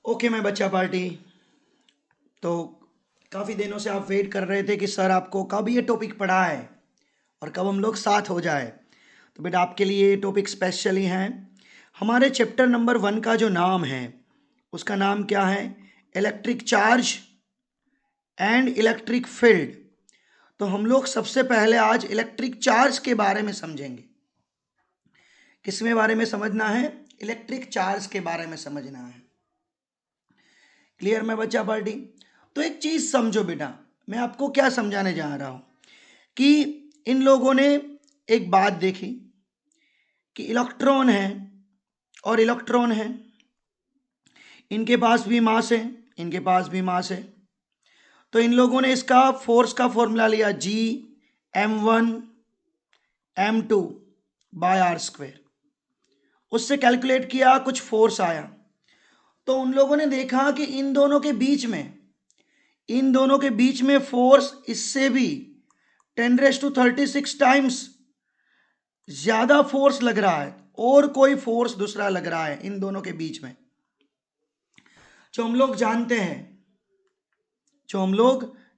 Okay मैं बच्चा party. तो काफ़ी दिनों से आप वेट कर रहे थे कि सर आपको कब ये टॉपिक पढ़ा है और कब हम लोग साथ हो जाए। तो बेटा आपके लिए ये टॉपिक स्पेशली हैं। हमारे चैप्टर नंबर 1 का जो नाम है उसका नाम क्या है? Electric charge and electric field. तो हम लोग सबसे पहले आज इलेक्ट्रिक चार्ज के बारे में समझेंगे। किसमें बारे में समझना है? इलेक्ट्रिक चार्ज के बारे में समझना है। क्लियर मैं बच्चा पार्टी? तो एक चीज समझो बेटा, मैं आपको क्या समझाने जा रहा हूं कि इन लोगों ने एक बात देखी कि इलेक्ट्रॉन है और इलेक्ट्रॉन है, इनके पास भी मास है, इनके पास भी मास है। तो इन लोगों ने इसका फोर्स का फॉर्मूला लिया G m1 m2/r²। उससे कैलकुलेट किया, कुछ फोर्स आया। तो उन लोगों ने देखा कि इन दोनों के बीच में फोर्स इससे भी 10⁻36 टाइम्स ज्यादा फोर्स लग रहा है और कोई फोर्स दूसरा लग रहा है इन दोनों के बीच में, जो हम लोग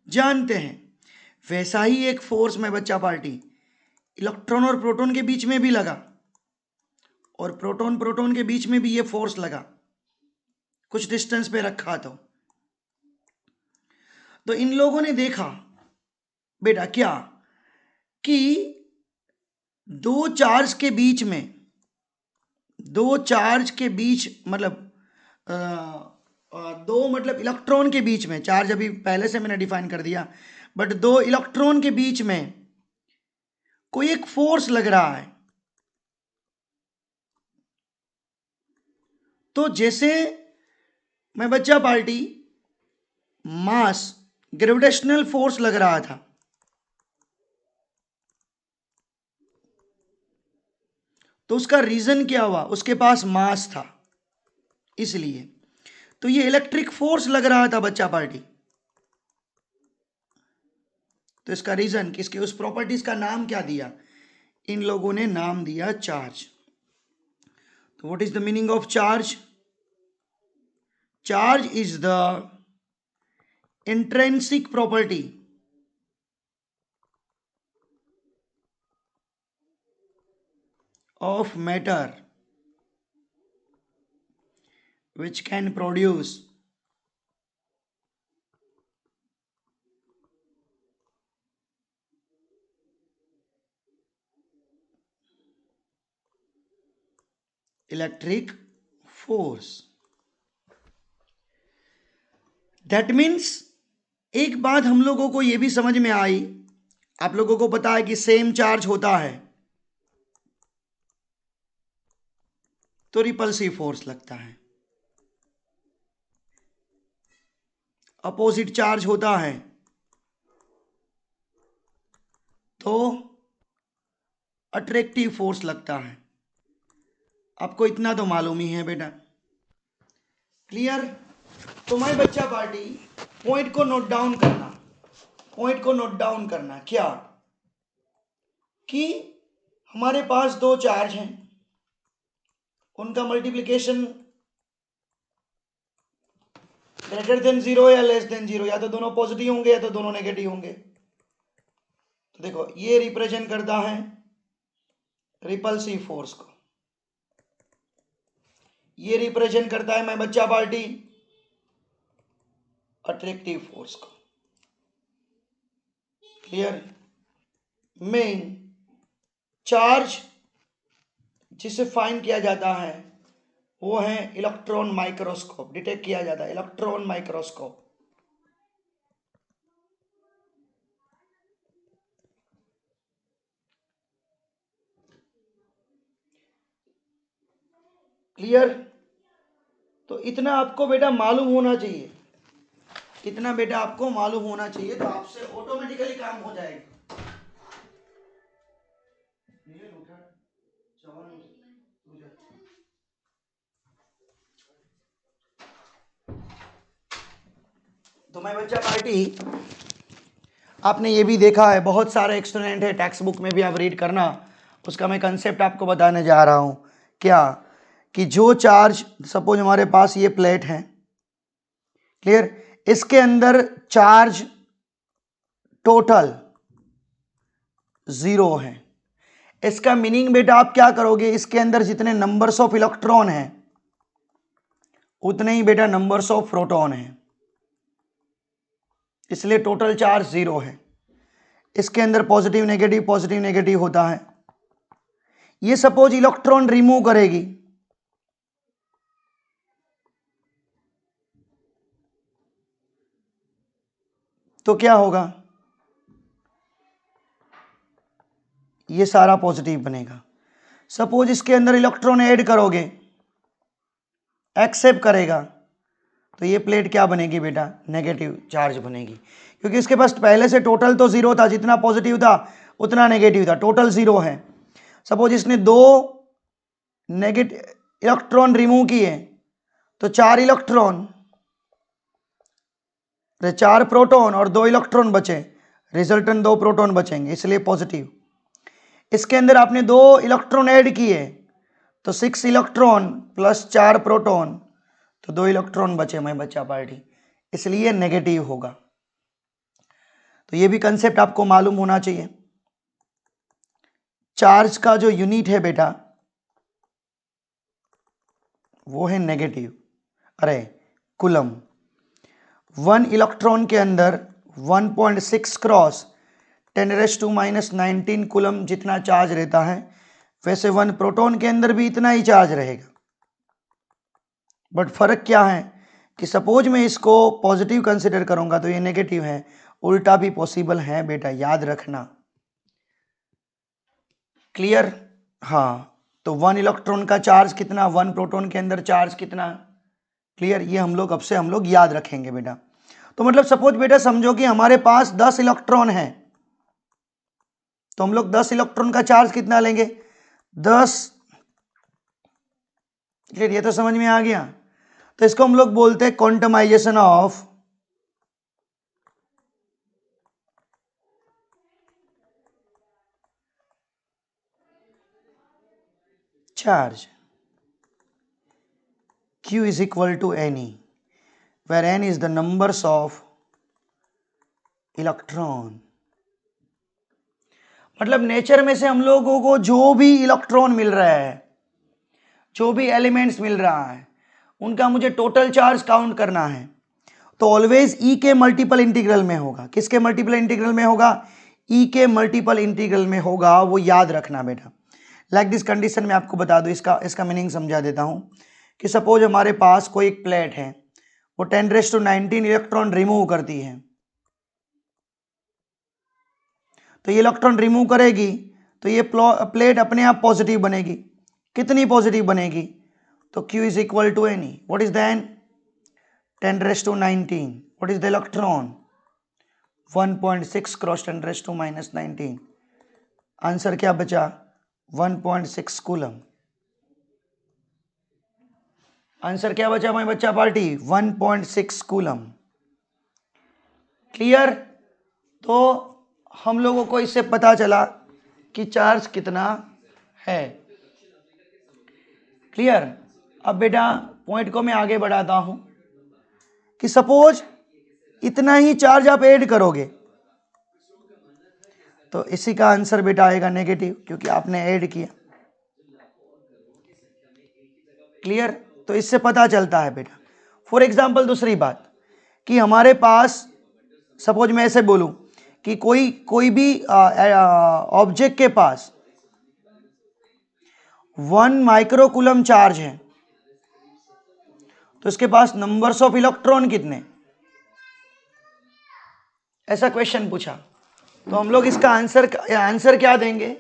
जानते हैं। वैसा ही एक फोर्स में बच्चा पार्टी इलेक्ट्रॉन और प्रोटॉन के बीच में भी लगा और प्रोटॉन के बीच में भी ये फोर्स लगा, कुछ डिस्टेंस पे रखा। तो इन लोगों ने देखा बेटा क्या कि दो चार्ज के बीच मतलब इलेक्ट्रॉन के बीच में, चार्ज अभी पहले से मैंने डिफाइन कर दिया, बट दो इलेक्ट्रॉन के बीच में कोई एक फोर्स लग रहा है। तो जैसे मैं बच्चा पार्टी मास ग्रेविटेशनल फोर्स लग रहा था, तो उसका रीजन क्या हुआ? उसके पास मास था, इसलिए। तो ये इलेक्ट्रिक फोर्स लग रहा था बच्चा पार्टी। तो इसका रीजन, किसके उस प्रॉपर्टीज का नाम क्या दिया? इन लोगों ने नाम दिया चार्ज। तो what is the meaning of charge? Charge is the intrinsic property of matter which can produce electric force. That means एक बात हम लोगों को यह भी समझ में आई, आप लोगों को पता है कि सेम चार्ज होता है तो रिपल्सिव फोर्स लगता है, अपोजिट चार्ज होता है तो अट्रैक्टिव फोर्स लगता है। आपको इतना तो मालूम ही है बेटा। क्लियर? तो मैं बच्चा पार्टी पॉइंट को नोट डाउन करना क्या कि हमारे पास दो चार्ज हैं, उनका मल्टीप्लिकेशन ग्रेटर देन 0 या लेस देन 0, या तो दोनों पॉजिटिव होंगे या तो दोनों नेगेटिव होंगे। तो देखो ये रिप्रेजेंट करता है रिपल्सिव फोर्स को, ये रिप्रेजेंट करता है मैं बच्चा पार्टी अट्रैक्टिव फोर्स को। क्लियर? मेन चार्ज जिसे फाइंड किया जाता है वो है इलेक्ट्रॉन माइक्रोस्कोप, डिटेक्ट किया जाता है इलेक्ट्रॉन माइक्रोस्कोप। क्लियर? तो इतना आपको बेटा मालूम होना चाहिए, तो आपसे ऑटोमेटिकली काम हो जाएगा। तो मैं बच्चा पार्टी आपने ये भी देखा है, बहुत सारे एक्सपेरिमेंट है, टेक्स्ट बुक में भी आप रीड करना, उसका मैं कंसेप्ट आपको बताने जा रहा हूँ। क्या कि जो चार्ज, सपोज हमारे पास ये प्लेट है, क्लियर। इसके अंदर चार्ज टोटल 0 है। इसका मीनिंग बेटा आप क्या करोगे, इसके अंदर जितने नंबर्स ऑफ इलेक्ट्रॉन हैं उतने ही बेटा नंबर्स ऑफ प्रोटॉन हैं, इसलिए टोटल चार्ज 0 है। इसके अंदर पॉजिटिव नेगेटिव होता है। ये सपोज इलेक्ट्रॉन रिमूव करेगी तो क्या होगा, ये सारा पॉजिटिव बनेगा। सपोज इसके अंदर इलेक्ट्रॉन ऐड करोगे, एक्सेप्ट करेगा, तो ये प्लेट क्या बनेगी बेटा, नेगेटिव चार्ज बनेगी, क्योंकि इसके पास पहले से टोटल तो 0 था, जितना पॉजिटिव था उतना नेगेटिव था, टोटल 0 है। सपोज इसने 2 नेगेटिव इलेक्ट्रॉन रिमूव किए तो 4 इलेक्ट्रॉन, 4 प्रोटॉन और 2 इलेक्ट्रॉन बचे, रिजल्टेंट 2 प्रोटॉन बचेंगे, इसलिए पॉजिटिव। इसके अंदर आपने 2 इलेक्ट्रॉन ऐड किए तो 6 इलेक्ट्रॉन प्लस 4 प्रोटॉन, तो 2 इलेक्ट्रॉन बचे, मैं बच्चा पार्टी, इसलिए नेगेटिव होगा। तो ये भी कंसेप्ट आपको मालूम होना चाहिए। चार्ज का जो यूनिट है बेटा वो है नेगेटिव, अरे कूलम। 1 इलेक्ट्रॉन के अंदर 1.6 क्रॉस 10⁻⁻19 कूलम जितना चार्ज रहता है, वैसे 1 प्रोटॉन के अंदर भी इतना ही चार्ज रहेगा। बट फर्क क्या है कि सपोज मैं इसको पॉजिटिव कंसिडर करूंगा तो ये नेगेटिव है, उल्टा भी पॉसिबल है बेटा, याद रखना। क्लियर। हाँ, तो 1 इलेक्ट्रॉन का चार्ज कितना, 1 प्रोटॉन के अंदर चार्ज कितना, क्लियर। ये अब से हम लोग याद रखेंगे बेटा। तो मतलब सपोज बेटा समझो कि हमारे पास 10 इलेक्ट्रॉन है, तो हम लोग 10 इलेक्ट्रॉन का चार्ज कितना लेंगे, 10। क्लियर, ये तो समझ में आ गया। तो इसको हम लोग बोलते हैं quantisation of charge. Q is equal to Ne, where N is the numbers of electron। मतलब नेचर में से हम लोगों को जो भी इलेक्ट्रॉन मिल रहा है, जो भी एलिमेंट्स मिल रहा है, उनका मुझे टोटल चार्ज काउंट करना है, तो ऑलवेज E के मल्टीपल इंटीग्रल में होगा। किसके मल्टीपल इंटीग्रल में होगा, E के मल्टीपल इंटीग्रल में होगा, वो याद रखना बेटा। लाइक दिस कंडीशन में आपको बता दूं, इसका मीनिंग समझा देता हूं कि सपोज हमारे पास कोई एक प्लेट है, वो 10⁻19 इलेक्ट्रॉन रिमूव करती है, तो ये इलेक्ट्रॉन रिमूव करेगी तो ये प्लेट अपने आप पॉजिटिव बनेगी। कितनी पॉजिटिव बनेगी, तो Q is equal to Ne, what is the N, 10⁻19, what is the electron, 1.6 cross 10⁻⁻19, answer क्या बचा, 1.6 कूलम। आंसर क्या बचा मैं बच्चा पार्टी, 1.6 कूलम। क्लियर। तो हम लोगों को इससे पता चला कि चार्ज कितना है। क्लियर। अब बेटा पॉइंट को मैं आगे बढ़ाता हूं कि सपोज इतना ही चार्ज आप ऐड करोगे तो इसी का आंसर बेटा आएगा नेगेटिव, क्योंकि आपने ऐड किया। क्लियर। तो इससे पता चलता है बेटा। फॉर एग्जाम्पल दूसरी बात कि हमारे पास सपोज मैं ऐसे बोलूं कि कोई भी ऑब्जेक्ट के पास 1 माइक्रोकूलम चार्ज है, तो इसके पास नंबर्स ऑफ इलेक्ट्रॉन कितने, ऐसा क्वेश्चन पूछा, तो हम लोग इसका आंसर क्या देंगे,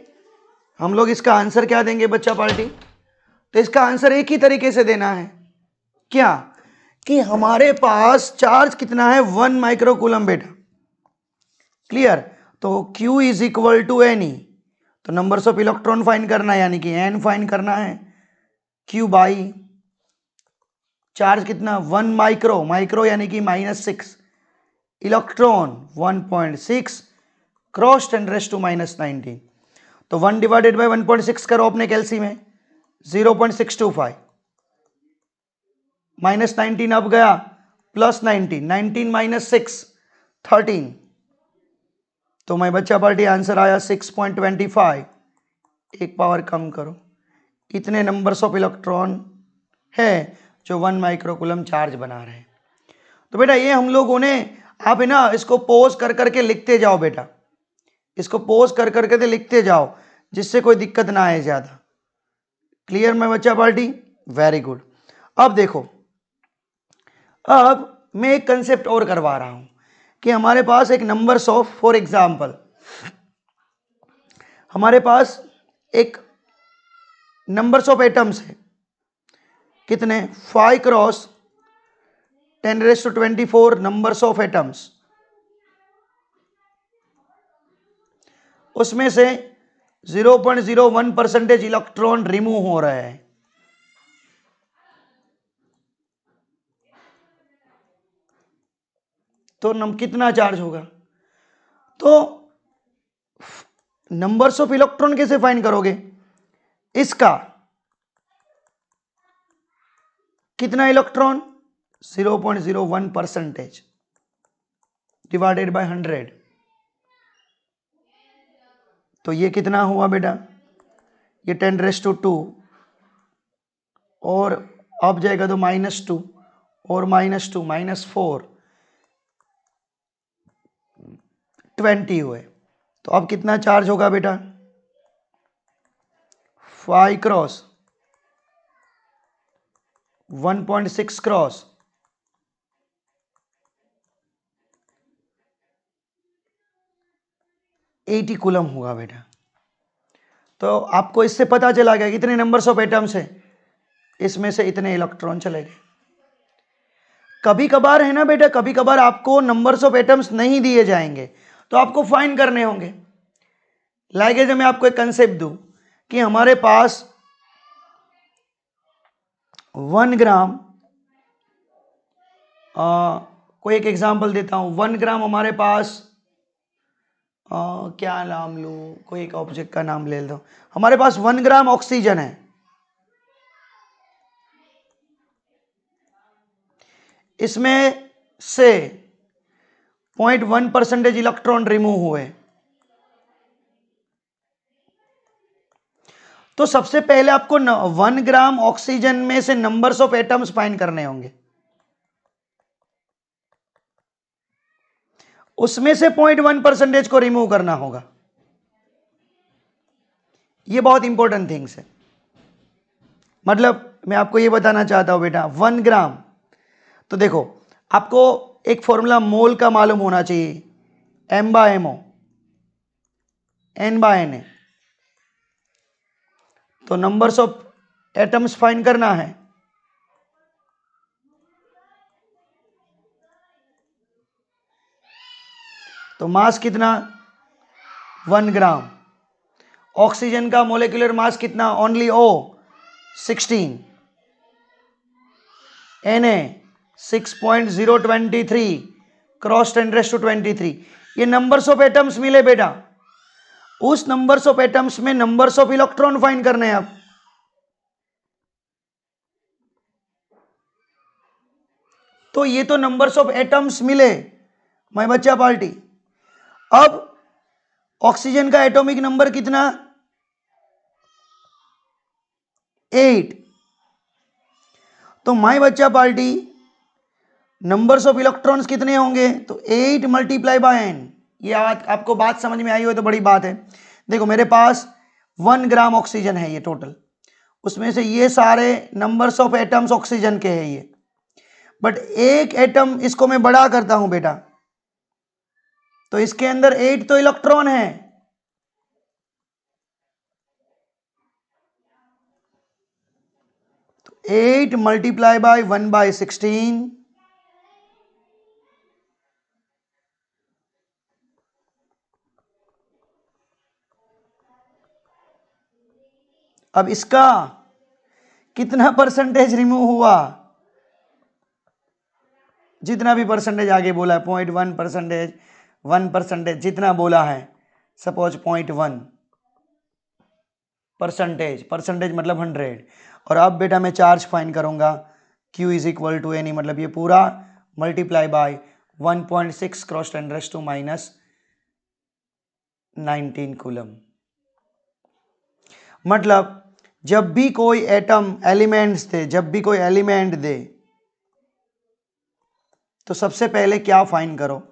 हम लोग इसका आंसर क्या देंगे बच्चा पार्टी। तो इसका आंसर एक ही तरीके से देना है, क्या, कि हमारे पास चार्ज कितना है, 1 माइक्रोकूलम बेटा। क्लियर। तो Q is equal to Ne, तो नंबर्स ऑफ इलेक्ट्रॉन फाइंड करना है, यानी कि N फाइंड करना है, Q बाई चार्ज कितना, 1 माइक्रो यानी कि -6, इलेक्ट्रॉन 1.6 क्रॉस 10⁻⁻19, तो 1 डिवाइडेड बाई 1.6 करो अपने कैलसी में, 0.625, -19 अब गया प्लस 19, 19 माइनस 6, 13। तो मैं बच्चा पार्टी आंसर आया 6.25। एक पावर कम करो, इतने नंबर्स ऑफ इलेक्ट्रॉन है जो 1 माइक्रोकूलम चार्ज बना रहे हैं। तो बेटा ये हम लोगों ने, आप है ना इसको पोज कर करके लिखते जाओ बेटा, इसको पोज कर करके लिखते जाओ जिससे कोई दिक्कत ना आए ज्यादा। क्लियर मैं बच्चा पार्टी? Very good. अब देखो, अब मैं एक कंसेप्ट और करवा रहा हूं कि हमारे पास एक नंबर्स ऑफ, फॉर एग्जांपल हमारे पास एक नंबर्स ऑफ एटम्स है, कितने? 5 क्रॉस 10⁻24 नंबर्स ऑफ एटम्स। उसमें से 0.01% इलेक्ट्रॉन रिमूव हो रहे हैं। तो कितना चार्ज होगा? तो नंबर्स ऑफ इलेक्ट्रॉन कैसे फाइंड करोगे? इसका कितना इलेक्ट्रॉन? 0.01% divided by 100। तो ये कितना हुआ बेटा? ये 10⁻², और अब जाएगा तो -2 और -2 -4, 20 हुए। तो अब कितना चार्ज होगा बेटा? 5 क्रॉस 1.6 क्रॉस 80 कूलम होगा बेटा। तो आपको इससे पता चला गया कितने नंबर्स ऑफ एटम्स है, इसमें से इतने इलेक्ट्रॉन चले गए। कभी कभार है ना बेटा, कभी कभार आपको नंबर्स ऑफ एटम्स नहीं दिए जाएंगे तो आपको फाइंड करने होंगे। लाइक जब मैं आपको एक कंसेप्ट दूं कि हमारे पास 1 ग्राम, कोई एक एग्जांपल देता हूं, 1 ग्राम हमारे पास क्या नाम लूं, कोई एक ऑब्जेक्ट का नाम ले लो। हमारे पास 1 ग्राम ऑक्सीजन है, इसमें से 0.1% इलेक्ट्रॉन रिमूव हुए। तो सबसे पहले आपको 1 ग्राम ऑक्सीजन में से नंबर्स ऑफ एटम्स फाइंड करने होंगे, उसमें से 0.1% को रिमूव करना होगा। ये बहुत इंपॉर्टेंट थिंग्स है। मतलब मैं आपको ये बताना चाहता हूं बेटा, 1 ग्राम, तो देखो आपको एक फॉर्मूला मोल का मालूम होना चाहिए, M/MO N/Na। तो नंबर्स ऑफ एटम्स फाइंड करना है, तो मास कितना? 1 ग्राम। ऑक्सीजन का मोलेकुलर मास कितना? Only O 16, Na 6.023 cross 10⁻23। ये नंबर्स ऑफ एटम्स मिले बेटा। उस नंबर्स ऑफ एटम्स में नंबर्स ऑफ इलेक्ट्रॉन फाइंड करने हैं आप। तो ये तो नंबर्स ऑफ एटम्स मिले मैं बच्चा पार्टी। अब ऑक्सीजन का एटॉमिक नंबर कितना? 8। तो माय बच्चा पार्टी नंबर्स ऑफ इलेक्ट्रॉन्स कितने होंगे? तो 8 मल्टीप्लाई बाय n। ये आपको बात समझ में आई हो तो बड़ी बात है। देखो मेरे पास 1 ग्राम ऑक्सीजन है ये टोटल, उसमें से ये सारे नंबर्स ऑफ एटम्स ऑक्सीजन के हैं ये, बट एक एटम इसको मैं बड़ा करता हूं बेटा, तो इसके अंदर 8 तो इलेक्ट्रॉन है। तो 8 मल्टीप्लाई बाय 1/16, अब इसका कितना परसेंटेज रिमूव हुआ? जितना भी परसेंटेज आगे बोला है, 0.1%, 1%, जितना बोला है, सपोज 0.1%, परसेंटेज मतलब 100। और अब बेटा मैं चार्ज फाइंड करूंगा, Q = Na, मतलब ये पूरा मल्टीप्लाई बाय 1.6 क्रॉस 10⁻⁻19 कूलम। मतलब जब भी कोई एटम एलिमेंट्स दे, जब भी कोई एलिमेंट दे, तो सबसे पहले क्या फाइंड करो,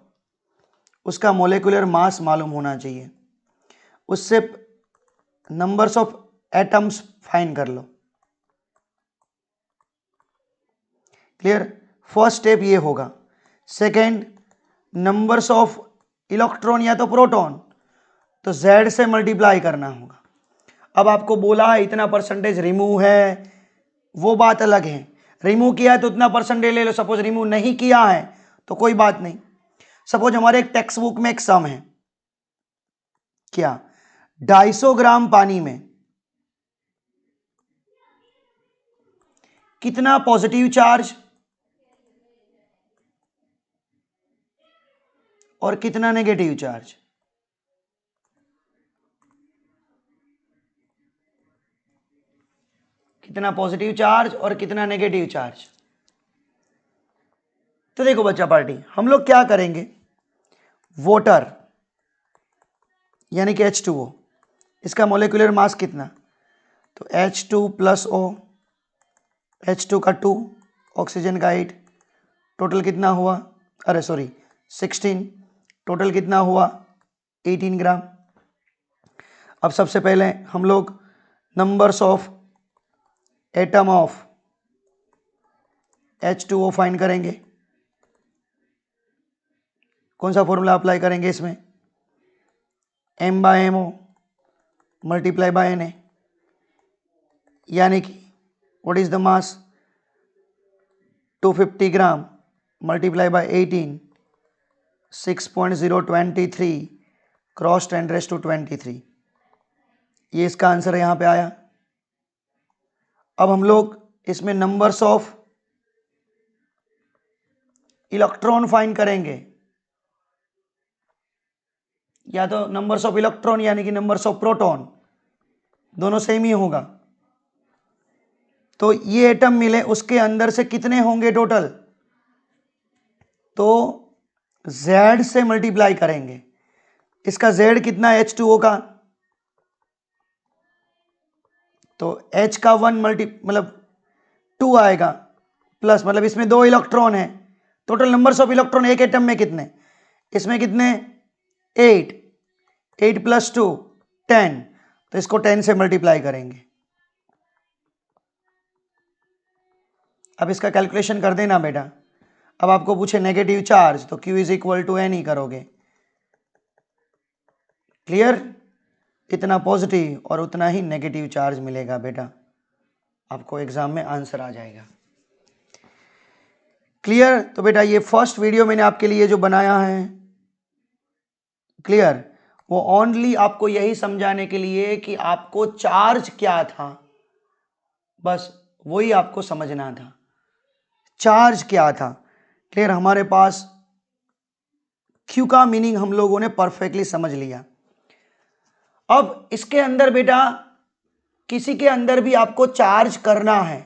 उसका मोलिकुलर मास मालूम होना चाहिए, उससे नंबर्स ऑफ एटम्स फाइंड कर लो। क्लियर? फर्स्ट स्टेप ये होगा। सेकेंड, नंबर्स ऑफ इलेक्ट्रॉन या तो प्रोटॉन, तो Z से मल्टीप्लाई करना होगा। अब आपको बोला है इतना परसेंटेज रिमूव है, वो बात अलग है। रिमूव किया है तो उतना परसेंटेज ले लो, सपोज रिमूव नहीं किया है तो कोई बात नहीं। सपोज हमारे एक टेक्स्ट बुक में एक सम है, क्या 250 ग्राम पानी में कितना पॉजिटिव चार्ज और कितना नेगेटिव चार्ज। कितना पॉजिटिव चार्ज और कितना नेगेटिव चार्ज। तो देखो बच्चा पार्टी, हम लोग क्या करेंगे, वाटर यानी कि H2O, इसका मोलिकुलर मास कितना, तो H2 प्लस O, H2 का 2, ऑक्सीजन का 8, टोटल कितना हुआ, अरे सॉरी 16, टोटल कितना हुआ 18 ग्राम। अब सबसे पहले हम लोग numbers of atom of H2O find करेंगे। कौन सा फॉर्मूला अप्लाई करेंगे इसमें, M/MO मल्टीप्लाई बाय Na, यानी कि what is the mass 250 gram multiply by 18, 6.023 cross 10⁻23। ये इसका आंसर यहां पे आया। अब हम लोग इसमें नंबर्स ऑफ इलेक्ट्रॉन फाइंड करेंगे, या तो नंबर्स ऑफ इलेक्ट्रॉन यानी कि नंबर्स ऑफ प्रोटॉन, दोनों सेम ही होगा। तो ये एटम मिले, उसके अंदर से कितने होंगे टोटल, तो Z से मल्टीप्लाई करेंगे। इसका Z कितना है H2O का, तो H का 1 मतलब 2 आएगा, प्लस मतलब इसमें 2 इलेक्ट्रॉन है। टोटल नंबर्स ऑफ इलेक्ट्रॉन एक एटम में कितने, इसमें कितने 8, 8 प्लस 2 10, तो इसको 10 से मल्टीप्लाई करेंगे। अब इसका कैलकुलेशन कर देना बेटा। अब आपको पूछे नेगेटिव चार्ज, तो Q is equal to N ही करोगे। क्लियर? इतना पॉजिटिव और उतना ही नेगेटिव चार्ज मिलेगा बेटा, आपको एग्जाम में आंसर आ जाएगा। क्लियर? तो बेटा ये फर्स्ट वीडियो मैंने आपके लिए जो बनाया है, क्लियर, वो ओनली आपको यही समझाने के लिए कि आपको चार्ज क्या था, बस वही आपको समझना था, चार्ज क्या था। क्लियर? हमारे पास Q का मीनिंग हम लोगों ने परफेक्टली समझ लिया। अब इसके अंदर बेटा किसी के अंदर भी आपको चार्ज करना है,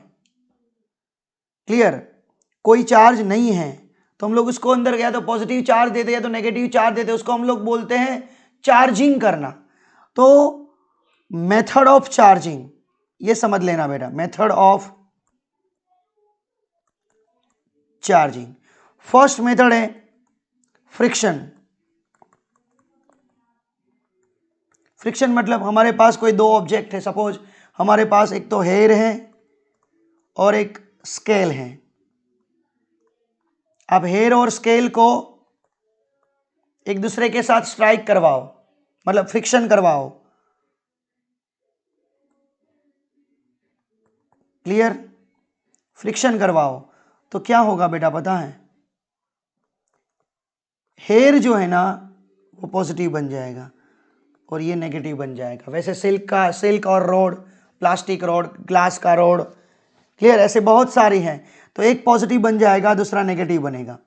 क्लियर, कोई चार्ज नहीं है तो हम लोग उसको अंदर या तो पॉजिटिव चार्ज देते या तो नेगेटिव चार्ज देते, उसको हम लोग बोलते हैं चार्जिंग करना। तो मेथड ऑफ चार्जिंग ये समझ लेना बेटा, method of charging. First method है फ्रिक्शन। फ्रिक्शन मतलब हमारे पास कोई दो ऑब्जेक्ट है, सपोज हमारे पास एक तो हेयर है और एक स्केल है। अब हेयर और स्केल को एक दूसरे के साथ स्ट्राइक करवाओ, मतलब फ्रिक्शन करवाओ। क्लियर? फ्रिक्शन करवाओ तो क्या होगा बेटा पता है, हेयर जो है ना वो पॉजिटिव बन जाएगा और ये नेगेटिव बन जाएगा। वैसे सिल्क और रोड, प्लास्टिक रोड, ग्लास का रोड, क्लियर, ऐसे बहुत सारी हैं, तो एक पॉजिटिव बन जाएगा दूसरा नेगेटिव बनेगा।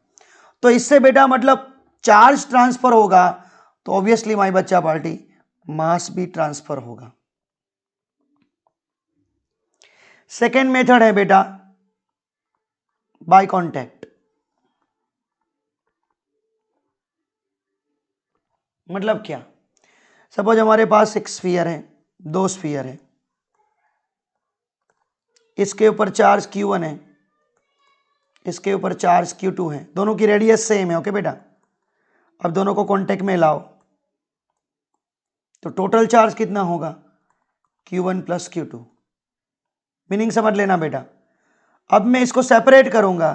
तो इससे बेटा मतलब चार्ज ट्रांसफर होगा, तो ऑब्वियसली माय बच्चा पार्टी मास भी ट्रांसफर होगा। सेकेंड मेथड है बेटा बाय कांटेक्ट। मतलब क्या, सपोज हमारे पास एक स्फीयर है, दो स्फीयर है, इसके ऊपर चार्ज Q1 है, इसके ऊपर चार्ज Q2 है, दोनों की रेडियस सेम है। ओके बेटा, अब दोनों को कांटेक्ट में लाओ तो टोटल चार्ज कितना होगा, Q1 प्लस Q2। मीनिंग समझ लेना बेटा। अब मैं इसको सेपरेट करूंगा,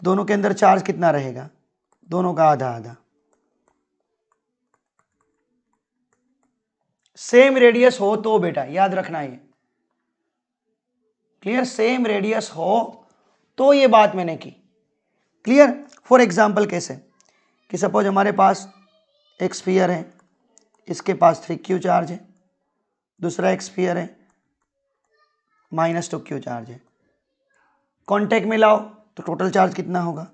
दोनों के अंदर चार्ज कितना रहेगा, दोनों का आधा आधा। सेम रेडियस हो तो बेटा, याद रखना ये, क्लियर, सेम रेडियस हो तो ये बात मैंने की, क्लियर। फॉर एग्जाम्पल कैसे, कि सपोज हमारे पास एक स्फीयर है, इसके पास 3Q चार्ज है, दूसरा एक स्फीयर है, -2Q चार्ज है, कांटेक्ट में लाओ तो टोटल चार्ज कितना होगा,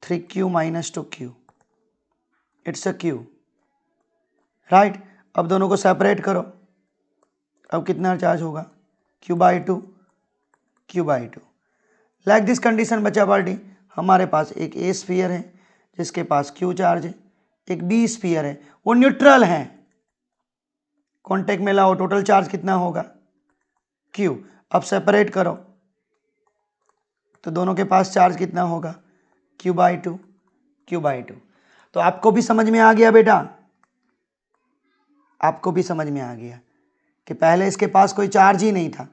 3Q - 2Q, it's a Q, right. अब दोनों को सेपरेट करो, अब कितना चार्ज होगा, Q/2, Q/2। Like this condition बच्चा पार्टी, हमारे पास एक ए स्फीयर है जिसके पास Q चार्ज है, एक बी स्फीयर है, वो न्यूट्रल है, कांटेक्ट में लाओ, टोटल चार्ज कितना होगा, Q। अब सेपरेट करो तो दोनों के पास चार्ज कितना होगा, Q/2, Q/2। तो आपको भी समझ में आ गया बेटा, आपको भी समझ में आ गया कि पहले इसके पास कोई चार्ज ही नहीं था,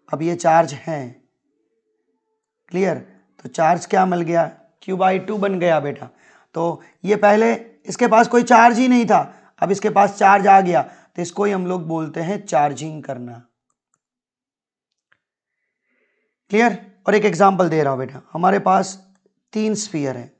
अब ये चार्ज है, क्लियर। तो चार्ज क्या मिल गया, Q/2 बन गया बेटा। तो ये पहले इसके पास कोई चार्ज ही नहीं था, अब इसके पास चार्ज आ गया, तो इसको ही हम लोग बोलते हैं चार्जिंग करना, क्लियर। और एक एग्जांपल दे रहा हूं बेटा, हमारे पास 3 स्फीयर है,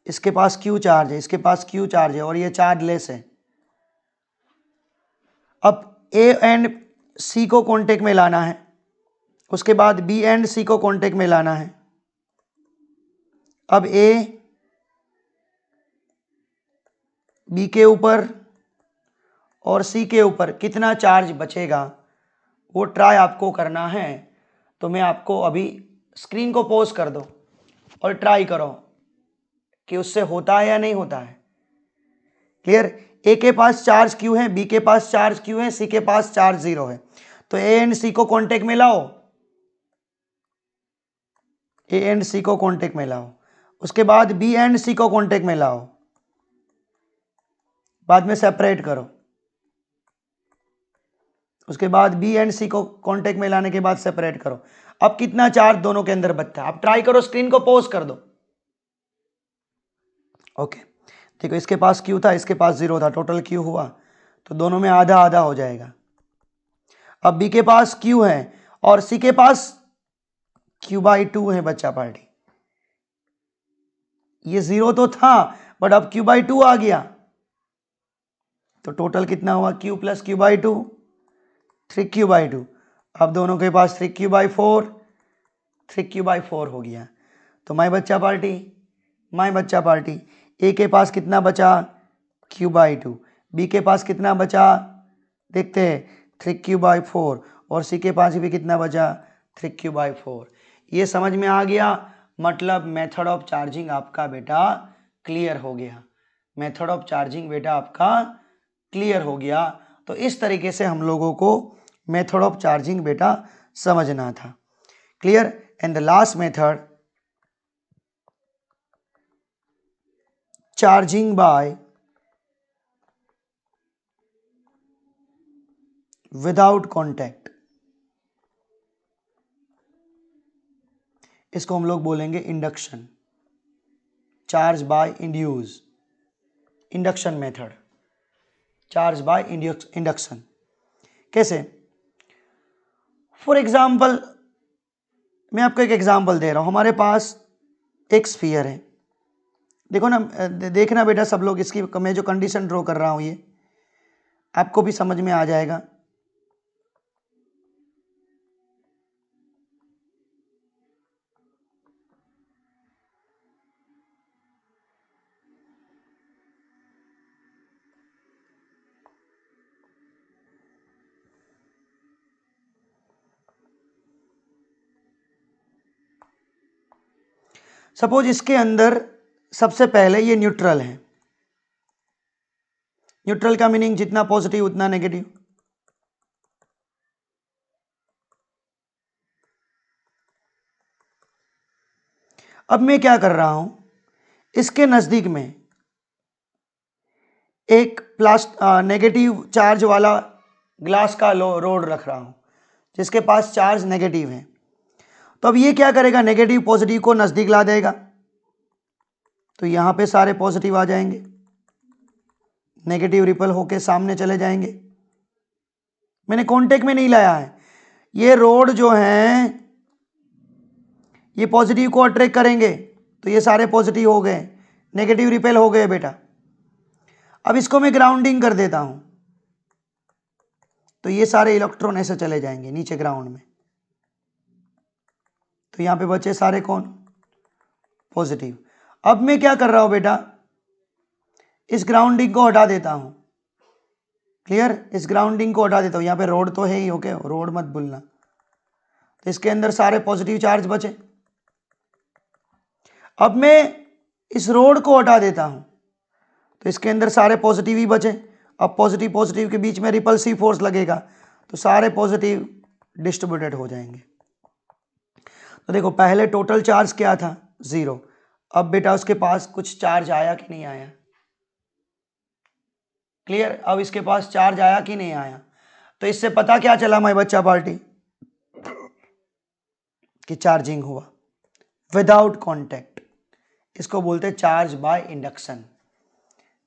इसके पास Q चार्ज है, इसके पास Q चार्ज है, और ये चार्ज लेस है। अब A एंड C को कांटेक्ट में लाना है, उसके बाद B एंड C को कांटेक्ट में लाना है। अब A B के ऊपर और C के ऊपर कितना चार्ज बचेगा वो ट्राई आपको करना है। तो मैं आपको अभी स्क्रीन को पॉज कर दो और ट्राई करो कि उससे होता है या नहीं होता है, क्लियर। ए के पास चार्ज क्यू है, बी के पास चार्ज क्यू है, सी के पास चार्ज 0 है। तो ए एंड सी को कांटेक्ट में लाओ, ए एंड सी को कांटेक्ट में लाओ, उसके बाद बी एंड सी को कांटेक्ट में लाओ, बाद में सेपरेट करो, उसके बाद बी एंड सी को कांटेक्ट में लाने के बाद सेपरेट करो। अब कितना चार्ज दोनों के अंदर बचता है, अब ट्राई करो, स्क्रीन को पॉज कर दो। ओके, देखो इसके पास क्यू था, इसके पास 0 था, टोटल क्यू हुआ तो दोनों में आधा आधा हो जाएगा। अब बी के पास क्यू है और सी के पास Q/2 है बच्चा पार्टी, ये 0 तो था बट अब Q/2 आ गया, तो टोटल कितना हुआ, Q प्लस Q/2, 3Q/2। अब दोनों के पास 3Q/4, 3Q/4 हो गया। तो माय बच्चा पार्टी ए के पास कितना बचा, Q/2, बी के पास कितना बचा देखते हैं, 3Q/4, और सी के पास भी कितना बचा, 3Q/4। ये समझ में आ गया, मतलब मेथड ऑफ चार्जिंग आपका बेटा क्लियर हो गया, मेथड ऑफ चार्जिंग बेटा आपका क्लियर हो गया। तो इस तरीके से हम लोगों को मेथड ऑफ चार्जिंग बेटा समझना था, clear. And the last method, charging by without contact, इसको हम लोग बोलेंगे induction, charge by induce, induction method, charge by induction. कैसे, फॉर एग्जाम्पल मैं आपको एक एग्जाम्पल दे रहा हूं, हमारे पास एक स्फीयर है, देखो ना, देखना बेटा सब लोग, इसकी मैं जो कंडीशन ड्रॉ कर रहा हूं ये आपको भी समझ में आ जाएगा। सपोज इसके अंदर सबसे पहले ये न्यूट्रल है। न्यूट्रल का मीनिंग जितना पॉजिटिव उतना नेगेटिव। अब मैं क्या कर रहा हूं, इसके नजदीक में एक नेगेटिव चार्ज वाला ग्लास का रोड रख रहा हूं जिसके पास चार्ज नेगेटिव है। तो अब ये क्या करेगा, नेगेटिव पॉजिटिव को नजदीक ला देगा, तो यहां पे सारे पॉजिटिव आ जाएंगे, नेगेटिव रिपल होके सामने चले जाएंगे। मैंने कांटेक्ट में नहीं लाया है, ये रोड जो है ये पॉजिटिव को अट्रैक्ट करेंगे, तो ये सारे पॉजिटिव हो गए, नेगेटिव रिपेल हो गए बेटा। अब इसको मैं ग्राउंडिंग कर देता हूं, तो ये सारे इलेक्ट्रॉन ऐसे चले जाएंगे नीचे ग्राउंड में, तो यहां पे बचे सारे कौन, पॉजिटिव। अब मैं क्या कर रहा हूं बेटा, इस ग्राउंडिंग को हटा देता हूं, क्लियर, इस ग्राउंडिंग को हटा देता हूं। यहां पे रोड तो है ही, ओके, रोड मत भूलना। तो इसके अंदर सारे पॉजिटिव चार्ज बचे। अब मैं इस रोड को हटा देता हूं, तो इसके अंदर सारे पॉजिटिव ही बचे। अब पॉजिटिव पॉजिटिव के बीच में रिपल्सिव फोर्स लगेगा, तो सारे पॉजिटिव डिस्ट्रीब्यूटेड हो जाएंगे। तो देखो पहले टोटल चार्ज क्या था, 0। अब बेटा उसके पास कुछ चार्ज आया कि नहीं आया, क्लियर। अब इसके पास चार्ज आया कि नहीं आया, तो इससे पता क्या चला माय बच्चा पार्टी, कि चार्जिंग हुआ विदाउट कांटेक्ट। इसको बोलते हैं charge by induction,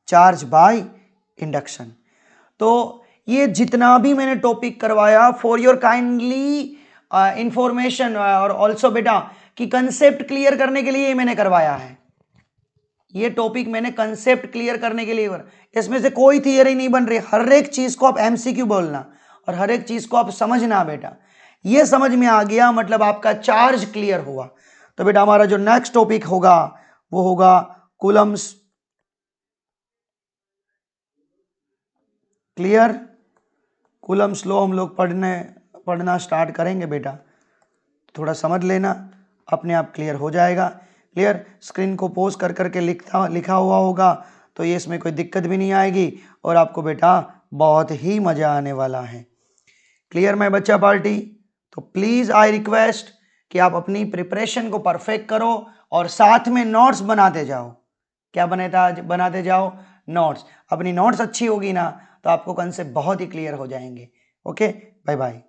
charge by induction. तो ये जितना भी मैंने टॉपिक करवाया फॉर योर काइंडली इंफॉर्मेशन और ऑल्सो बेटा कि कंसेप्ट क्लियर करने के लिए मैंने करवाया है। ये टॉपिक मैंने कंसेप्ट क्लियर करने के लिए, इसमें से कोई थियरी नहीं बन रही। हर एक चीज को आप एमसीक्यू बोलना और हर एक चीज को आप समझना बेटा। ये समझ में आ गया मतलब आपका चार्ज क्लियर हुआ। तो बेटा हमारा जो नेक्स्ट टॉपिक होगा वो होगा कूलम्स, क्लियर। कूलम्स लॉ हम लोग पढ़ना स्टार्ट करेंगे बेटा, थोड़ा समझ लेना, अपने आप क्लियर हो जाएगा। क्लियर, स्क्रीन को पोज कर करके लिखा हुआ होगा, तो ये इसमें कोई दिक्कत भी नहीं आएगी और आपको बेटा बहुत ही मजा आने वाला है। क्लियर माय बच्चा पार्टी। तो प्लीज आई रिक्वेस्ट कि आप अपनी प्रिपरेशन को परफेक्ट करो और साथ में नोट्स बनाते जाओ। क्या बनाते जाओ, नोट्स। अपनी नोट्स अच्छी होगी ना तो आपको कंसेप्ट बहुत ही क्लियर हो जाएंगे। Okay, bye bye.